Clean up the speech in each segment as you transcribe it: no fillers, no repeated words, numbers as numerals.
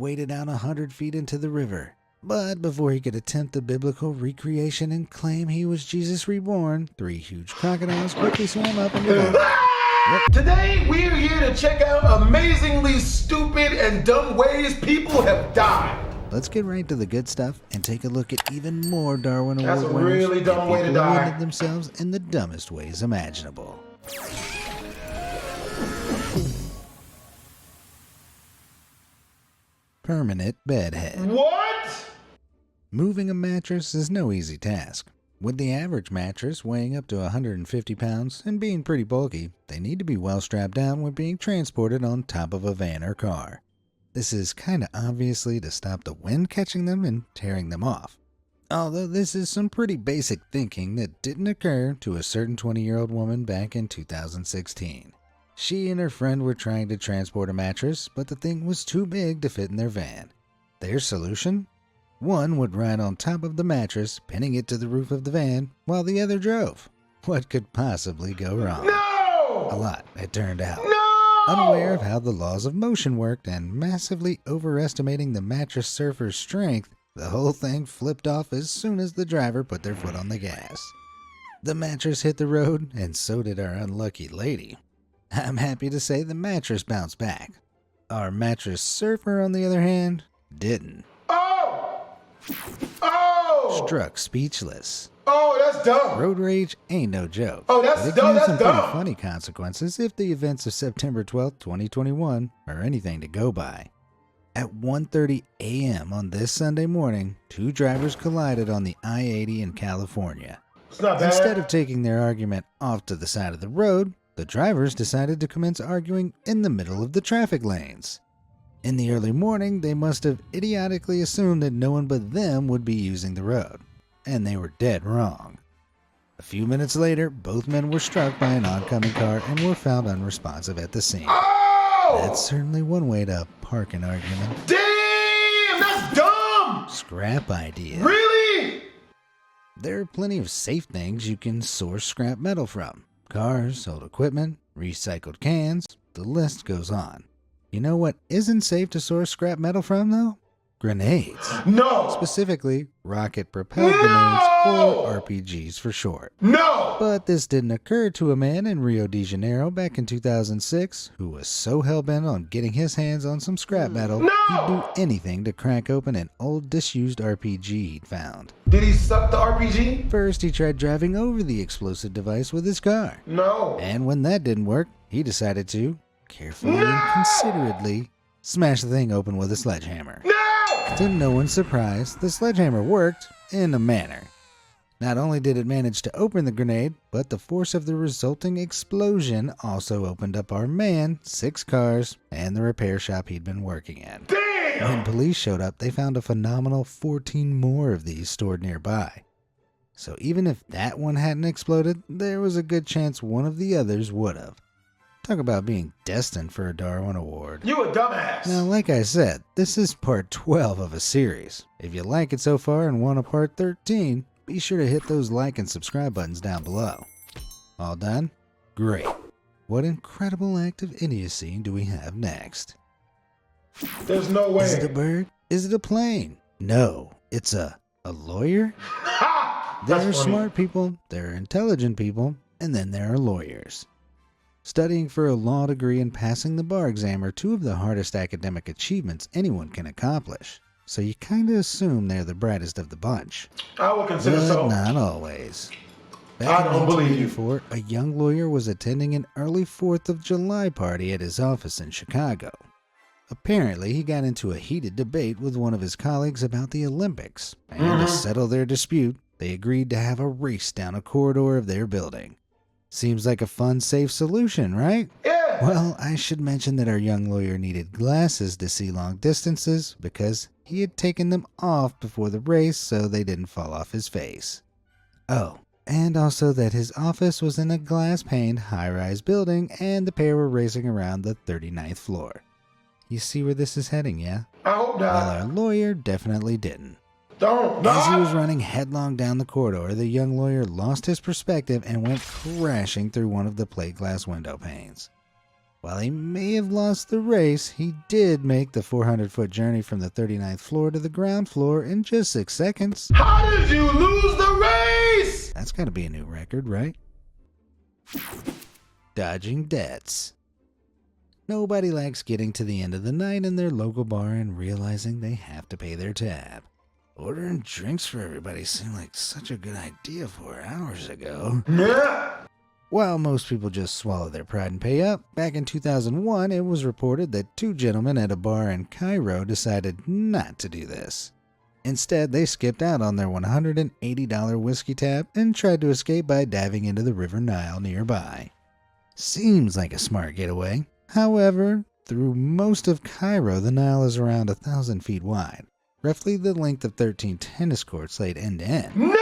waded out 100 feet into the river. But before he could attempt the biblical recreation and claim he was Jesus reborn, 3 huge crocodiles quickly swam up and devoured him. Today we're here to check out amazingly stupid and dumb ways people have died. Let's get right to the good stuff and take a look at even more Darwin Award That's a winners really dumb and way to people who die. ended themselves in the dumbest ways imaginable. Permanent bedhead. What? Moving a mattress is no easy task. With the average mattress weighing up to 150 pounds and being pretty bulky, they need to be well strapped down when being transported on top of a van or car. This is kinda obviously to stop the wind catching them and tearing them off. Although this is some pretty basic thinking that didn't occur to a certain 20-year-old woman back in 2016. She and her friend were trying to transport a mattress, but the thing was too big to fit in their van. Their solution? One would ride on top of the mattress, pinning it to the roof of the van, while the other drove. What could possibly go wrong? No! A lot, it turned out. No! Unaware of how the laws of motion worked and massively overestimating the mattress surfer's strength, the whole thing flipped off as soon as the driver put their foot on the gas. The mattress hit the road, and so did our unlucky lady. I'm happy to say the mattress bounced back. Our mattress surfer, on the other hand, didn't. Oh! Oh! Struck speechless. Oh, that's dumb. Road rage ain't no joke. Oh, that's but it dumb. can have That's some pretty dumb. funny consequences if the events of September 12th, 2021 are anything to go by. At 1:30 a.m. on this Sunday morning, 2 drivers collided on the I-80 in California. It's not bad. Instead of taking their argument off to the side of the road, the drivers decided to commence arguing in the middle of the traffic lanes. In the early morning, they must have idiotically assumed that no one but them would be using the road. And they were dead wrong. A few minutes later, both men were struck by an oncoming car and were found unresponsive at the scene. Oh! That's certainly one way to park an argument. Damn! That's dumb! Scrap idea. Really? There are plenty of safe things you can source scrap metal from. Cars, old equipment, recycled cans, the list goes on. You know what isn't safe to source scrap metal from, though? Grenades. No! Specifically, rocket-propelled grenades, or RPGs for short. No! But this didn't occur to a man in Rio de Janeiro back in 2006 who was so hell-bent on getting his hands on some scrap metal, he'd do anything to crack open an old disused RPG he'd found. Did he suck the RPG? First, he tried driving over the explosive device with his car. No. And when that didn't work, he decided to, carefully and considerately, smash the thing open with a sledgehammer. No! To no one's surprise, the sledgehammer worked in a manner. Not only did it manage to open the grenade, but the force of the resulting explosion also opened up our man, 6 cars, and the repair shop he'd been working at. Damn! When police showed up, they found a phenomenal 14 more of these stored nearby. So even if that one hadn't exploded, there was a good chance one of the others would have. Talk about being destined for a Darwin Award. You a dumbass. Now, like I said, this is part 12 of a series. If you like it so far and want a part 13, be sure to hit those like and subscribe buttons down below. All done? Great. What incredible act of idiocy do we have next? There's no way. Is it a bird? Is it a plane? No, it's a lawyer? Ha! There That's are funny. smart people, there are intelligent people, and then there are lawyers. Studying for a law degree and passing the bar exam are 2 of the hardest academic achievements anyone can accomplish. So you kinda assume they're the brightest of the bunch. I would consider But so. not always. I Back in don't believe you. 1984, a young lawyer was attending an early 4th of July party at his office in Chicago. Apparently, he got into a heated debate with one of his colleagues about the Olympics, and to settle their dispute, they agreed to have a race down a corridor of their building. Seems like a fun, safe solution, right? Yeah. Well, I should mention that our young lawyer needed glasses to see long distances because he had taken them off before the race so they didn't fall off his face. Oh, and also that his office was in a glass-paned high-rise building and the pair were racing around the 39th floor. You see where this is heading, yeah? I hope Well, not. our lawyer definitely didn't. Don't. As he No. was running headlong down the corridor, the young lawyer lost his perspective and went crashing through one of the plate glass window panes. While he may have lost the race, he did make the 400-foot journey from the 39th floor to the ground floor in just 6 seconds. How did you lose the race? That's gotta be a new record, right? Dodging debts. Nobody likes getting to the end of the night in their local bar and realizing they have to pay their tab. Ordering drinks for everybody seemed like such a good idea 4 hours ago. Yeah. While most people just swallow their pride and pay up, back in 2001 it was reported that 2 gentlemen at a bar in Cairo decided not to do this. Instead, they skipped out on their $180 whiskey tab and tried to escape by diving into the River Nile nearby. Seems like a smart getaway. However, through most of Cairo, the Nile is around 1,000 feet wide, roughly the length of 13 tennis courts laid end to end. No!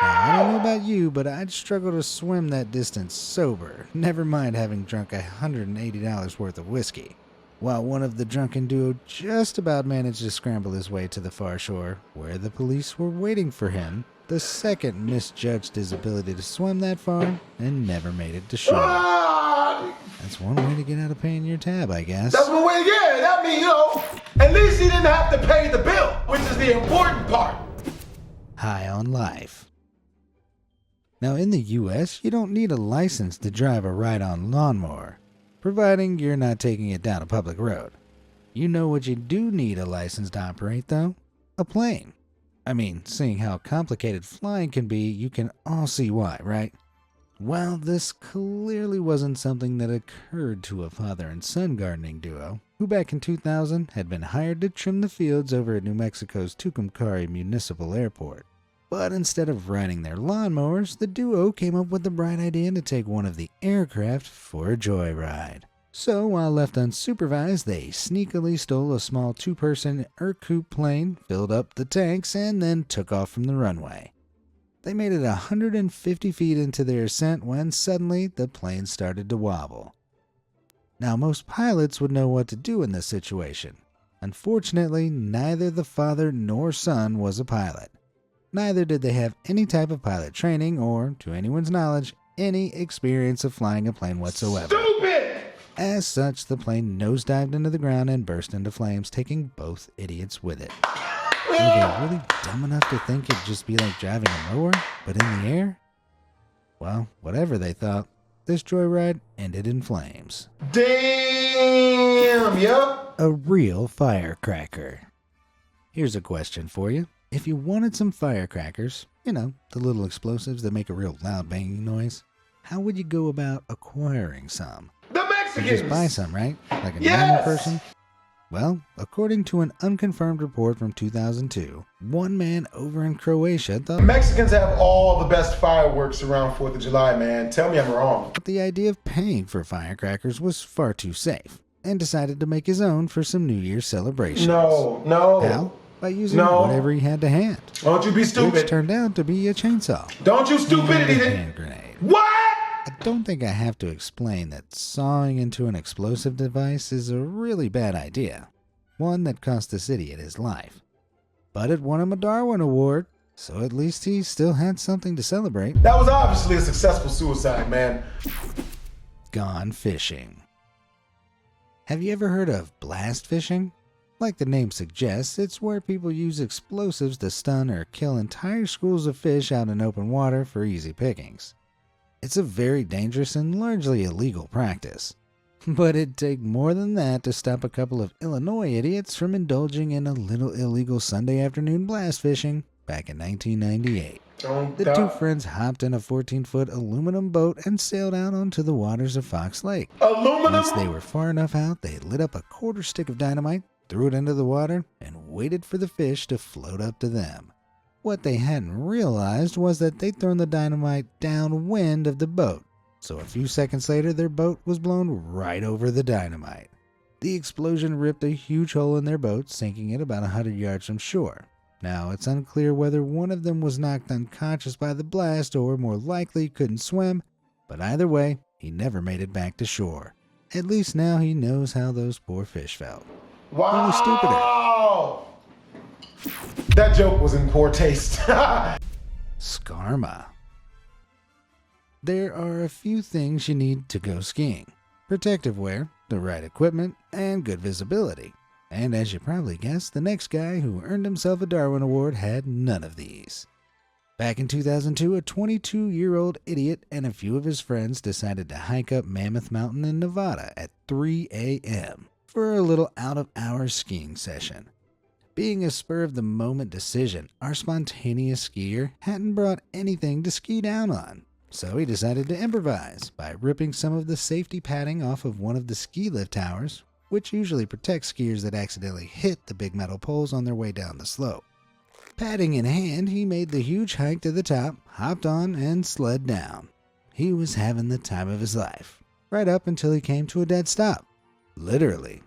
Now, I don't know about you, but I'd struggle to swim that distance sober, never mind having drunk $180 worth of whiskey. While one of the drunken duo just about managed to scramble his way to the far shore, where the police were waiting for him, the second misjudged his ability to swim that far and never made it to shore. That's one way to get out of paying your tab, I guess. That's one way, yeah. That means, at least he didn't have to pay the bill, which is the important part. High on life. Now, in the U.S., you don't need a license to drive a ride-on lawnmower, providing you're not taking it down a public road. You know what you do need a license to operate, though? A plane. I mean, seeing how complicated flying can be, you can all see why, right? Well, this clearly wasn't something that occurred to a father and son gardening duo, who back in 2000 had been hired to trim the fields over at New Mexico's Tucumcari Municipal Airport. But instead of riding their lawnmowers, the duo came up with the bright idea to take one of the aircraft for a joyride. So, while left unsupervised, they sneakily stole a small 2-person Ercoupe plane, filled up the tanks, and then took off from the runway. They made it 150 feet into their ascent when suddenly the plane started to wobble. Now, most pilots would know what to do in this situation. Unfortunately, neither the father nor son was a pilot. Neither did they have any type of pilot training or, to anyone's knowledge, any experience of flying a plane whatsoever. Stupid! As such, the plane nosedived into the ground and burst into flames, taking both idiots with it. Were they really dumb enough to think it'd just be like driving a mower, but in the air? Well, whatever they thought, this joyride ended in flames. Damn, yup. A real firecracker. Here's a question for you. If you wanted some firecrackers, the little explosives that make a real loud banging noise, how would you go about acquiring some? The Mexicans! You just buy some, right? Like a normal Yes! person? Well, according to an unconfirmed report from 2002, one man over in Croatia thought Mexicans have all the best fireworks around 4th of July, man. Tell me I'm wrong. the idea of paying for firecrackers was far too safe, and decided to make his own for some New Year's celebrations. No. How? By using No. whatever he had to hand. Don't you be Which stupid. turned out to be a chainsaw. Don't you And a stupidity. hand grenade. What? I don't think I have to explain that sawing into an explosive device is a really bad idea. One that cost this idiot his life. But it won him a Darwin Award, so at least he still had something to celebrate. That was obviously a successful suicide, man. Gone fishing. Have you ever heard of blast fishing? Like the name suggests, it's where people use explosives to stun or kill entire schools of fish out in open water for easy pickings. It's a very dangerous and largely illegal practice. But it'd take more than that to stop a couple of Illinois idiots from indulging in a little illegal Sunday afternoon blast fishing back in 1998. The two friends hopped in a 14-foot aluminum boat and sailed out onto the waters of Fox Lake. Aluminum? Once they were far enough out, they lit up a quarter stick of dynamite, threw it into the water, and waited for the fish to float up to them. What they hadn't realized was that they'd thrown the dynamite downwind of the boat, so a few seconds later their boat was blown right over the dynamite. The explosion ripped a huge hole in their boat, sinking it about 100 yards from shore. Now, it's unclear whether one of them was knocked unconscious by the blast or more likely couldn't swim, but either way, he never made it back to shore. At least now he knows how those poor fish felt. Wow. stupider. That joke was in poor taste. SK-ARMA. There are a few things you need to go skiing. Protective wear, the right equipment, and good visibility. And as you probably guessed, the next guy who earned himself a Darwin Award had none of these. Back in 2002, a 22-year-old idiot and a few of his friends decided to hike up Mammoth Mountain in Nevada at 3 a.m. for a little out-of-hours skiing session. Being a spur-of-the-moment decision, our spontaneous skier hadn't brought anything to ski down on, so he decided to improvise by ripping some of the safety padding off of one of the ski lift towers, which usually protects skiers that accidentally hit the big metal poles on their way down the slope. Padding in hand, he made the huge hike to the top, hopped on, and slid down. He was having the time of his life, right up until he came to a dead stop. Literally.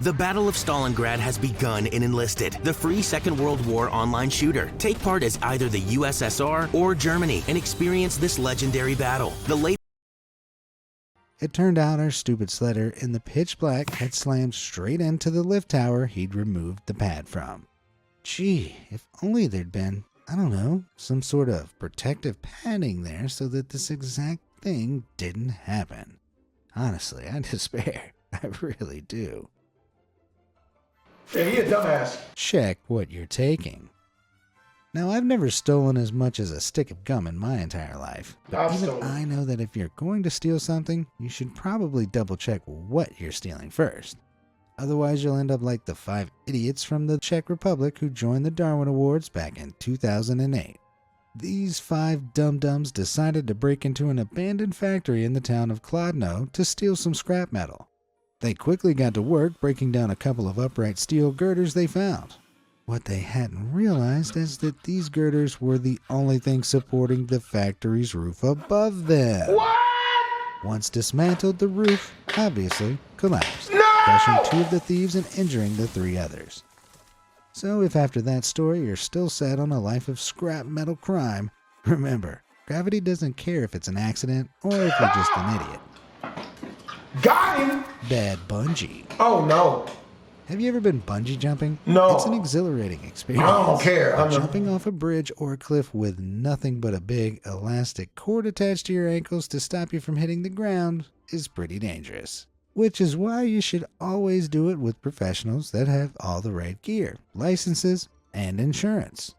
The Battle of Stalingrad has begun in Enlisted, the free Second World War online shooter. Take part as either the USSR or Germany and experience this legendary battle. It turned out our stupid sledder in the pitch black had slammed straight into the lift tower he'd removed the pad from. Gee, if only there'd been, I don't know, some sort of protective padding there so that this exact thing didn't happen. Honestly, I despair. I really do. Yeah, he a dumbass. Check what you're taking. Now, I've never stolen as much as a stick of gum in my entire life, but even I know that if you're going to steal something, you should probably double check what you're stealing first. Otherwise, you'll end up like the 5 idiots from the Czech Republic who joined the Darwin Awards back in 2008. These 5 dum-dums decided to break into an abandoned factory in the town of Kladno to steal some scrap metal. They quickly got to work breaking down a couple of upright steel girders they found. What they hadn't realized is that these girders were the only thing supporting the factory's roof above them. What? Once dismantled, the roof obviously collapsed, No! crushing 2 of the thieves and injuring the 3 others. So if after that story you're still set on a life of scrap metal crime, remember, gravity doesn't care if it's an accident or if you're just an idiot. Got him! Bad bungee. Oh no. Have you ever been bungee jumping? No. It's an exhilarating experience. I don't care. But jumping off a bridge or a cliff with nothing but a big elastic cord attached to your ankles to stop you from hitting the ground is pretty dangerous. Which is why you should always do it with professionals that have all the right gear, licenses, and insurance.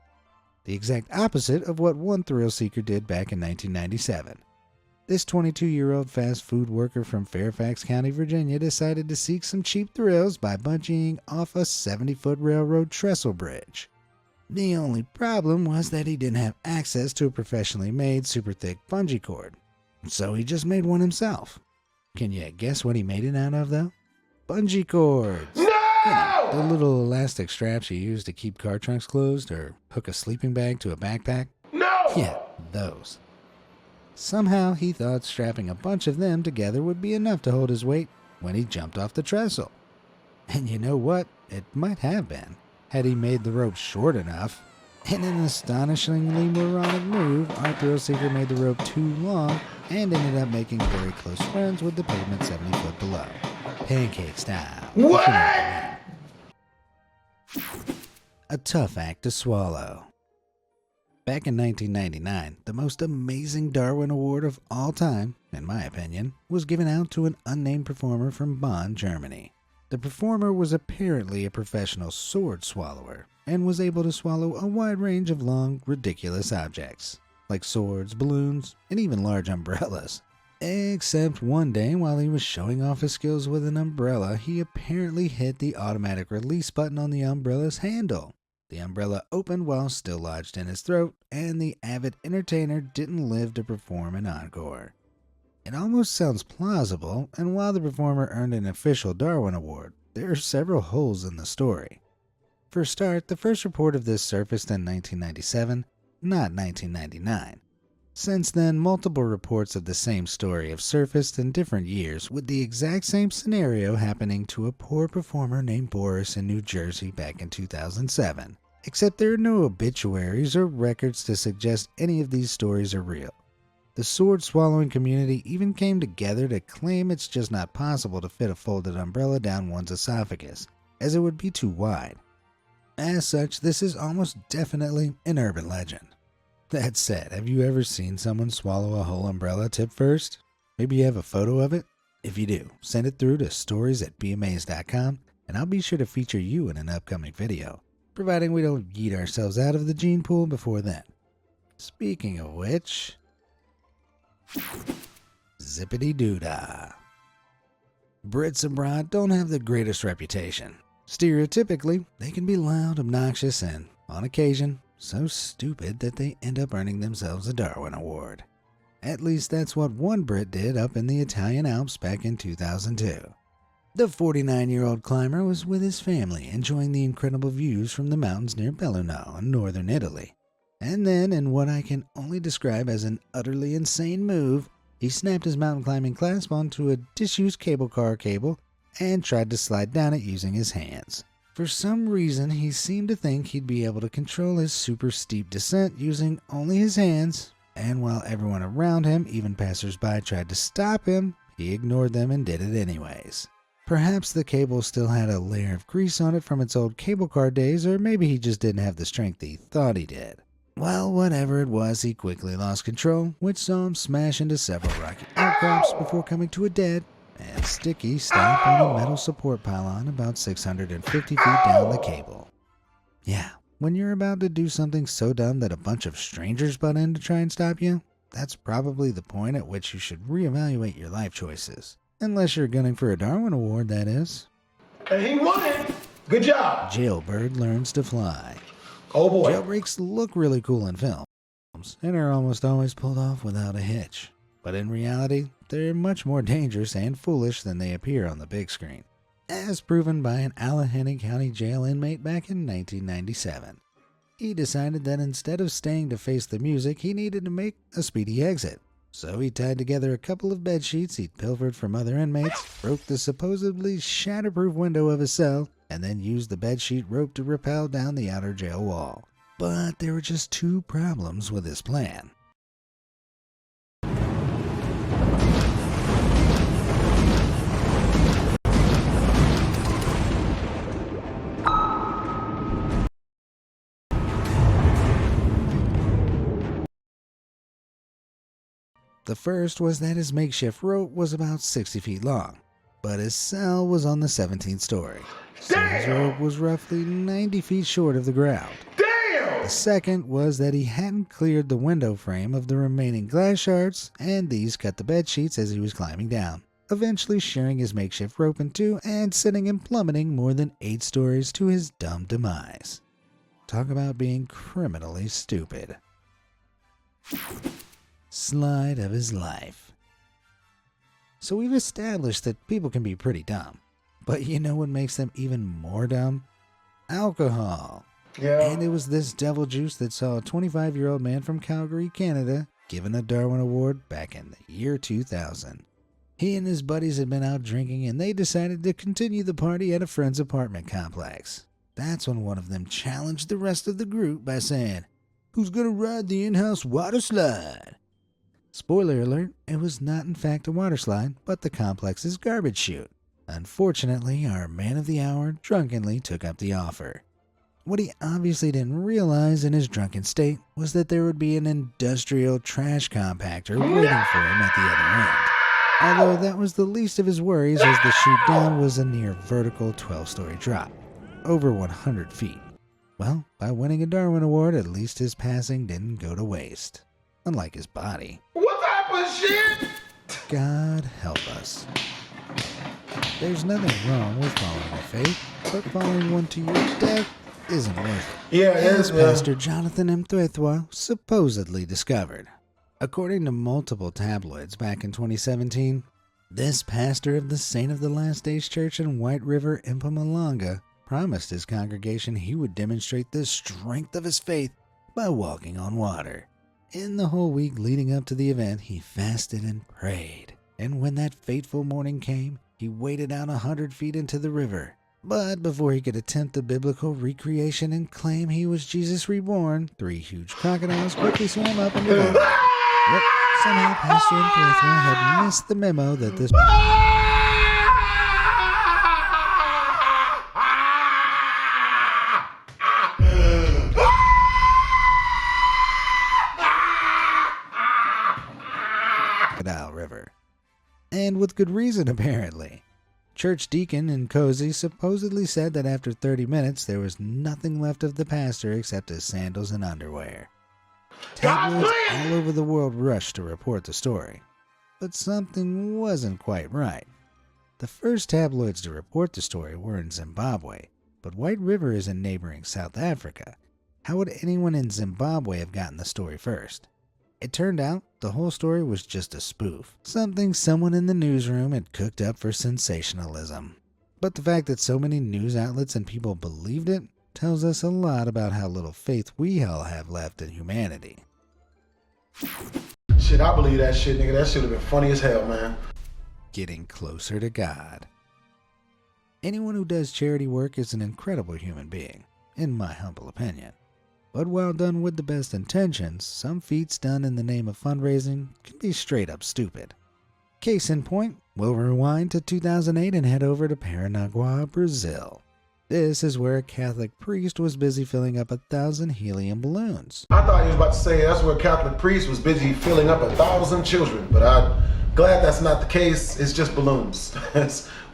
The exact opposite of what one thrill seeker did back in 1997. This 22-year-old fast food worker from Fairfax County, Virginia decided to seek some cheap thrills by bungeeing off a 70-foot railroad trestle bridge. The only problem was that he didn't have access to a professionally made super thick bungee cord, so he just made one himself. Can you guess what he made it out of, though? Bungee cords! No! You know, the little elastic straps you use to keep car trunks closed or hook a sleeping bag to a backpack. No! Yeah, those. Somehow he thought strapping a bunch of them together would be enough to hold his weight when he jumped off the trestle. And you know what? It might have been, had he made the rope short enough. In an astonishingly moronic move, our thrill seeker made the rope too long and ended up making very close friends with the pavement 70 foot below. Pancake style. What? A tough act to swallow. Back in 1999, the most amazing Darwin Award of all time, in my opinion, was given out to an unnamed performer from Bonn, Germany. The performer was apparently a professional sword swallower and was able to swallow a wide range of long, ridiculous objects, like swords, balloons, and even large umbrellas. Except one day, while he was showing off his skills with an umbrella, he apparently hit the automatic release button on the umbrella's handle. The umbrella opened while still lodged in his throat, and the avid entertainer didn't live to perform an encore. It almost sounds plausible, and while the performer earned an official Darwin Award, there are several holes in the story. For a start, the first report of this surfaced in 1997, not 1999. Since then, multiple reports of the same story have surfaced in different years, with the exact same scenario happening to a poor performer named Boris in New Jersey back in 2007. Except there are no obituaries or records to suggest any of these stories are real. The sword-swallowing community even came together to claim it's just not possible to fit a folded umbrella down one's esophagus, as it would be too wide. As such, this is almost definitely an urban legend. That said, have you ever seen someone swallow a whole umbrella tip first? Maybe you have a photo of it? If you do, send it through to stories@beamazed.com and I'll be sure to feature you in an upcoming video, providing we don't yeet ourselves out of the gene pool before then. Speaking of which, zippity doodah. Brits abroad don't have the greatest reputation. Stereotypically, they can be loud, obnoxious, and, on occasion, so stupid that they end up earning themselves a Darwin Award. At least that's what one Brit did up in the Italian Alps back in 2002. The 49-year-old climber was with his family enjoying the incredible views from the mountains near Belluno in northern Italy. And then, in what I can only describe as an utterly insane move, he snapped his mountain climbing clasp onto a disused cable car cable and tried to slide down it using his hands. For some reason, he seemed to think he'd be able to control his super steep descent using only his hands, and while everyone around him, even passers-by, tried to stop him, he ignored them and did it anyways. Perhaps the cable still had a layer of grease on it from its old cable car days, or maybe he just didn't have the strength he thought he did. Well, whatever it was, he quickly lost control, which saw him smash into several rocky outcrops before coming to a dead and sticky stop on a metal support pylon about 650 feet down the cable. Yeah, when you're about to do something so dumb that a bunch of strangers butt in to try and stop you, that's probably the point at which you should reevaluate your life choices. Unless you're gunning for a Darwin Award, that is. And he won it. Good job. Jailbird learns to fly. Oh boy. Jailbreaks look really cool in films and are almost always pulled off without a hitch. But in reality, they're much more dangerous and foolish than they appear on the big screen, as proven by an Allegheny County jail inmate back in 1997. He decided that instead of staying to face the music, he needed to make a speedy exit. So he tied together a couple of bed sheets he'd pilfered from other inmates, broke the supposedly shatterproof window of his cell, and then used the bedsheet rope to rappel down the outer jail wall. But there were just two problems with his plan. The first was that his makeshift rope was about 60 feet long, but his cell was on the 17th story, so his rope was roughly 90 feet short of the ground. Damn! The second was that he hadn't cleared the window frame of the remaining glass shards, and these cut the bed sheets as he was climbing down, eventually shearing his makeshift rope in two and sending him plummeting more than 8 stories to his dumb demise. Talk about being criminally stupid. Slide of his life. So we've established that people can be pretty dumb, but you know what makes them even more dumb? Alcohol. Yeah. And it was this devil juice that saw a 25-year-old man from Calgary, Canada, given a Darwin Award back in the year 2000. He and his buddies had been out drinking and they decided to continue the party at a friend's apartment complex. That's when one of them challenged the rest of the group by saying, "Who's gonna ride the in-house water slide?" Spoiler alert, it was not in fact a water slide, but the complex's garbage chute. Unfortunately, our man of the hour drunkenly took up the offer. What he obviously didn't realize in his drunken state was that there would be an industrial trash compactor waiting for him at the other end. Although that was the least of his worries, as the chute down was a near vertical 12-story drop, over 100 feet. Well, by winning a Darwin Award, at least his passing didn't go to waste. Unlike his body. What type of shit? God help us. There's nothing wrong with following a faith, but following one to your death isn't worth it. Yeah, as Pastor Jonathan M. Thwethwa supposedly discovered. According to multiple tabloids back in 2017, this pastor of the Saint of the Last Days Church in White River, Mpumalanga, promised his congregation he would demonstrate the strength of his faith by walking on water. In the whole week leading up to the event, he fasted and prayed. And when that fateful morning came, he waded out 100 feet into the river. But before he could attempt the biblical recreation and claim he was Jesus reborn, 3 huge crocodiles quickly swam up and devoured him. Yep, somehow Pastor Thwethwa had missed the memo that this River. And with good reason apparently. Church deacon in Cozy supposedly said that after 30 minutes there was nothing left of the pastor except his sandals and underwear. Tabloids all over the world rushed to report the story. But something wasn't quite right. The first tabloids to report the story were in Zimbabwe, but White River is in neighboring South Africa. How would anyone in Zimbabwe have gotten the story first? It turned out the whole story was just a spoof, something someone in the newsroom had cooked up for sensationalism. But the fact that so many news outlets and people believed it tells us a lot about how little faith we all have left in humanity. Shit, I believe that shit, nigga. That shit would have been funny as hell, man. Getting closer to God. Anyone who does charity work is an incredible human being, in my humble opinion. But while done with the best intentions, some feats done in the name of fundraising can be straight up stupid. Case in point, we'll rewind to 2008 and head over to Paranaguá, Brazil. This is where a Catholic priest was busy filling up 1,000 helium balloons. I thought he was about to say that's where a Catholic priest was busy filling up 1,000 children, but I'm glad that's not the case. It's just balloons.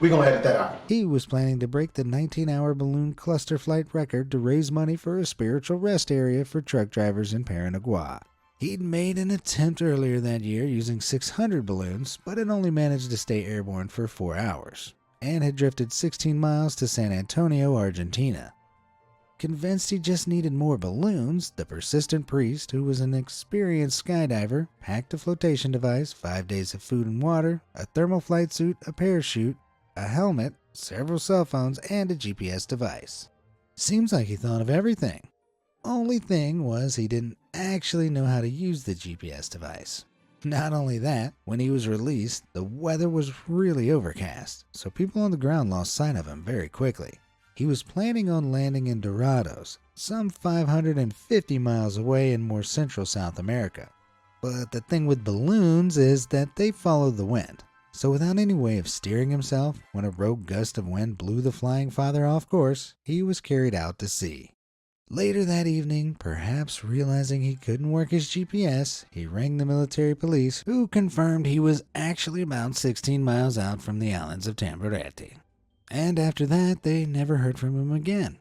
We're going to edit that out. He was planning to break the 19-hour balloon cluster flight record to raise money for a spiritual rest area for truck drivers in Paranaguá. He'd made an attempt earlier that year using 600 balloons, but had only managed to stay airborne for 4 hours, and had drifted 16 miles to San Antonio, Argentina. Convinced he just needed more balloons, the persistent priest, who was an experienced skydiver, packed a flotation device, 5 days of food and water, a thermal flight suit, a parachute, a helmet, several cell phones, and a GPS device. Seems like he thought of everything. Only thing was he didn't actually know how to use the GPS device. Not only that, when he was released, the weather was really overcast, so people on the ground lost sight of him very quickly. He was planning on landing in Dorados, some 550 miles away in more central South America. But the thing with balloons is that they follow the wind. So without any way of steering himself, when a rogue gust of wind blew the flying father off course, he was carried out to sea. Later that evening, perhaps realizing he couldn't work his GPS, he rang the military police, who confirmed he was actually about 16 miles out from the islands of Tamborete. And after that, they never heard from him again.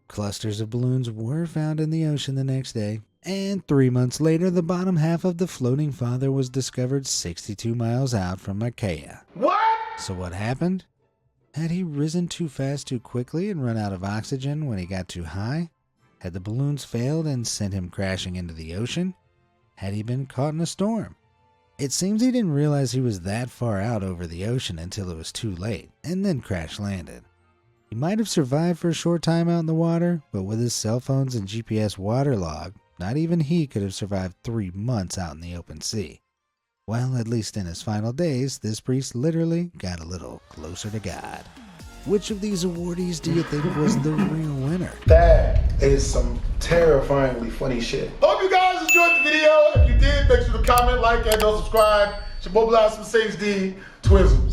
Clusters of balloons were found in the ocean the next day, and 3 months later, the bottom half of the floating father was discovered 62 miles out from Macaia. What? So what happened? Had he risen too fast too quickly and run out of oxygen when he got too high? Had the balloons failed and sent him crashing into the ocean? Had he been caught in a storm? It seems he didn't realize he was that far out over the ocean until it was too late, and then crash landed. He might have survived for a short time out in the water, but with his cell phones and GPS waterlogged, not even he could have survived 3 months out in the open sea. Well, at least in his final days, this priest literally got a little closer to God. Which of these awardees do you think was the real winner? That is some terrifyingly funny shit. Hope you guys enjoyed the video. If you did, make sure to comment, like, and don't subscribe. It's your boy BlastphamousHD, Twizzle.